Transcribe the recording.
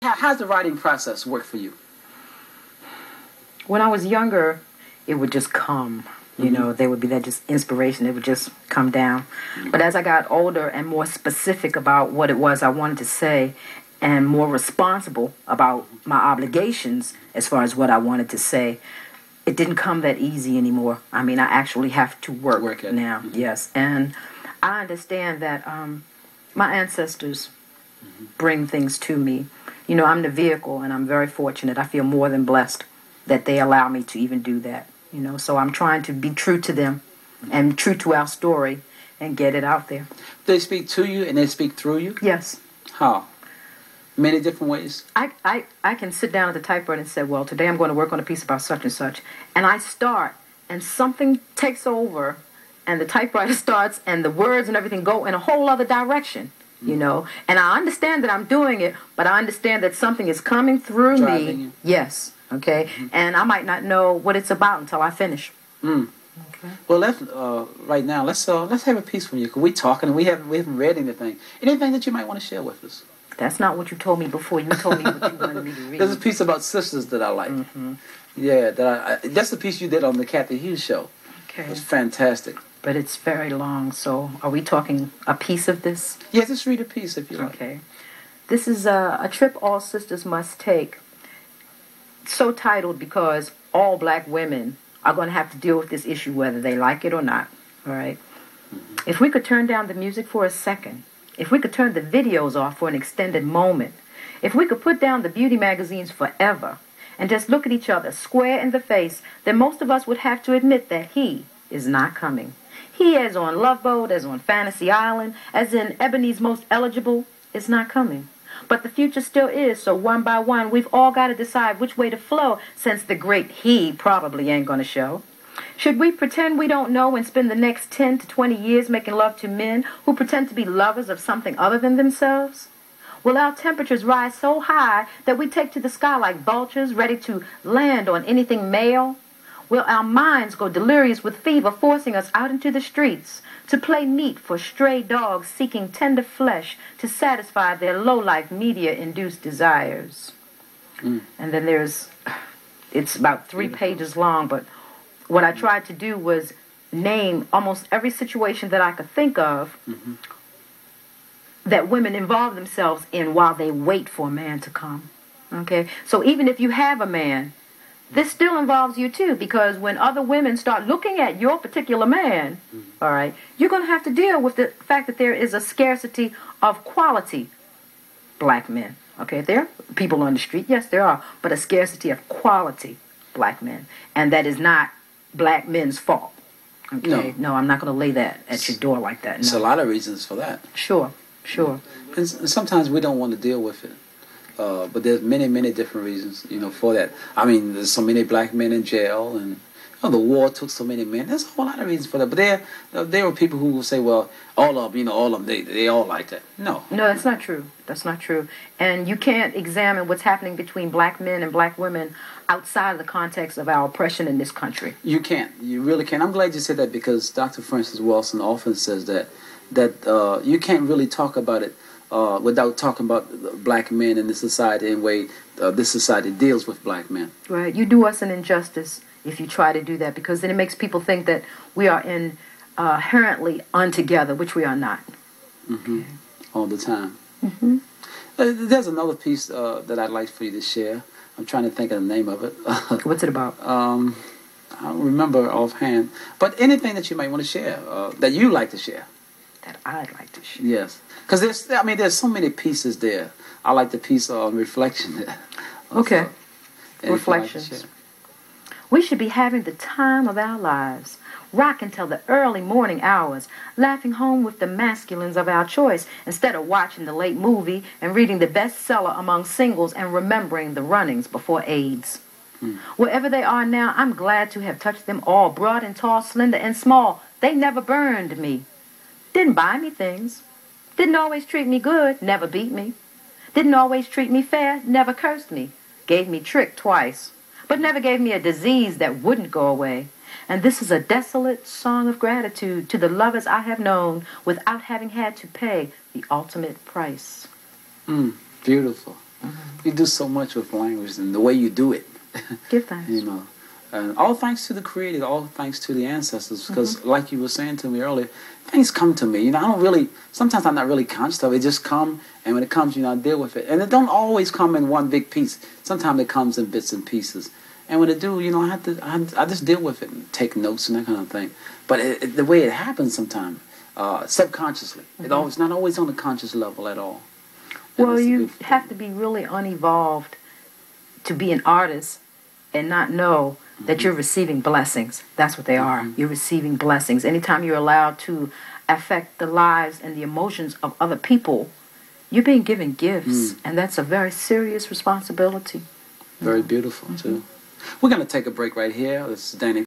How's the writing process work for you? When I was younger, it would just come. You know, there would be that just inspiration. It would just come down. But as I got older and more specific about what it was I wanted to say and more responsible about my obligations as far as what I wanted to say, it didn't come that easy anymore. I mean, I actually have to work it now. Yes. And I understand that my ancestors bring things to me. You know, I'm the vehicle, and I'm very fortunate. I feel more than blessed that they allow me to even do that. You know, so I'm trying to be true to them and true to our story and get it out there. They speak to you and they speak through you? Yes. How? Many different ways? I can sit down at the typewriter and say, well, today I'm going to work on a piece about such and such. And I start, and something takes over, and the typewriter starts, and the words and everything go in a whole other direction. You know, and I understand that I'm doing it, but I understand that something is coming through me. You. Yes, okay, and I might not know what it's about until I finish. Okay. Well, let's right now let's have a piece from you, because we're talking and we haven't read anything. Anything that you might want to share with us? That's not what you told me before. You told me what you wanted me to read. There's a piece about sisters that I like. Yeah, that's the piece you did on the Kathy Hughes show. Okay, it was fantastic. But it's very long, so are we talking a piece of this? Yeah, just read a piece if you like. Okay. This is a trip all sisters must take. So titled because all black women are going to have to deal with this issue whether they like it or not. All right? If we could turn down the music for a second, if we could turn the videos off for an extended moment, if we could put down the beauty magazines forever and just look at each other square in the face, then most of us would have to admit that he is not coming. He, as on Love Boat, as on Fantasy Island, as in Ebony's Most Eligible, is not coming. But the future still is, so one by one, we've all got to decide which way to flow, since the great he probably ain't going to show. Should we pretend we don't know and spend the next 10 to 20 years making love to men who pretend to be lovers of something other than themselves? Will our temperatures rise so high that we take to the sky like vultures ready to land on anything male? Will our minds go delirious with fever, forcing us out into the streets to play meat for stray dogs seeking tender flesh to satisfy their low-life media-induced desires? And then it's about 3 pages long, but what I tried to do was name almost every situation that I could think of that women involve themselves in while they wait for a man to come. Okay? So even if you have a man, this still involves you too, because when other women start looking at your particular man, all right, you're going to have to deal with the fact that there is a scarcity of quality black men. Okay, there are people on the street, yes, there are, but a scarcity of quality black men, and that is not black men's fault. Okay, no, I'm not going to lay that at your door like that. No. There's a lot of reasons for that. Sure. And sometimes we don't want to deal with it. But there's many different reasons, for that. I mean, there's so many black men in jail, and the war took so many men. There's a whole lot of reasons for that. But there are people who will say, well, all of them, they all like that. No, that's not true. That's not true. And you can't examine what's happening between black men and black women outside of the context of our oppression in this country. You can't. You really can't. I'm glad you said that, because Dr. Francis Wilson often says that you can't really talk about it without talking about black men in this society and the way this society deals with black men. Right. You do us an injustice if you try to do that, because then it makes people think that we are inherently untogether, which we are not. Okay. All the time. There's another piece that I'd like for you to share. I'm trying to think of the name of it. What's it about? I don't remember offhand. But anything that you might want to share, that you like to share. That I'd like to share. Yes. Because there's so many pieces there. I like the piece on reflection there. Okay. Reflections. We should be having the time of our lives, rocking till the early morning hours, laughing home with the masculines of our choice, instead of watching the late movie and reading the bestseller among singles and remembering the runnings before AIDS. Wherever they are now, I'm glad to have touched them all, broad and tall, slender and small. They never burned me. Didn't buy me things. Didn't always treat me good, never beat me. Didn't always treat me fair, never cursed me. Gave me trick twice, but never gave me a disease that wouldn't go away. And this is a desolate song of gratitude to the lovers I have known without having had to pay the ultimate price. Beautiful. You do so much with language and the way you do it. Give thanks. You know, and all thanks to the Creator, all thanks to the ancestors. Because, like you were saying to me earlier, things come to me. You know, I don't really. Sometimes I'm not really conscious of it. It just come, and when it comes, you know, I deal with it. And it don't always come in one big piece. Sometimes it comes in bits and pieces. And when it do, you know, I just deal with it and take notes and that kind of thing. But the way it happens sometimes, subconsciously, it's not always on the conscious level at all. Well, you have to be really unevolved to be an artist and not know that you're receiving blessings. That's what they are. You're receiving blessings. Anytime you're allowed to affect the lives and the emotions of other people, you're being given gifts, and that's a very serious responsibility. Very beautiful, too. We're going to take a break right here. This is Danny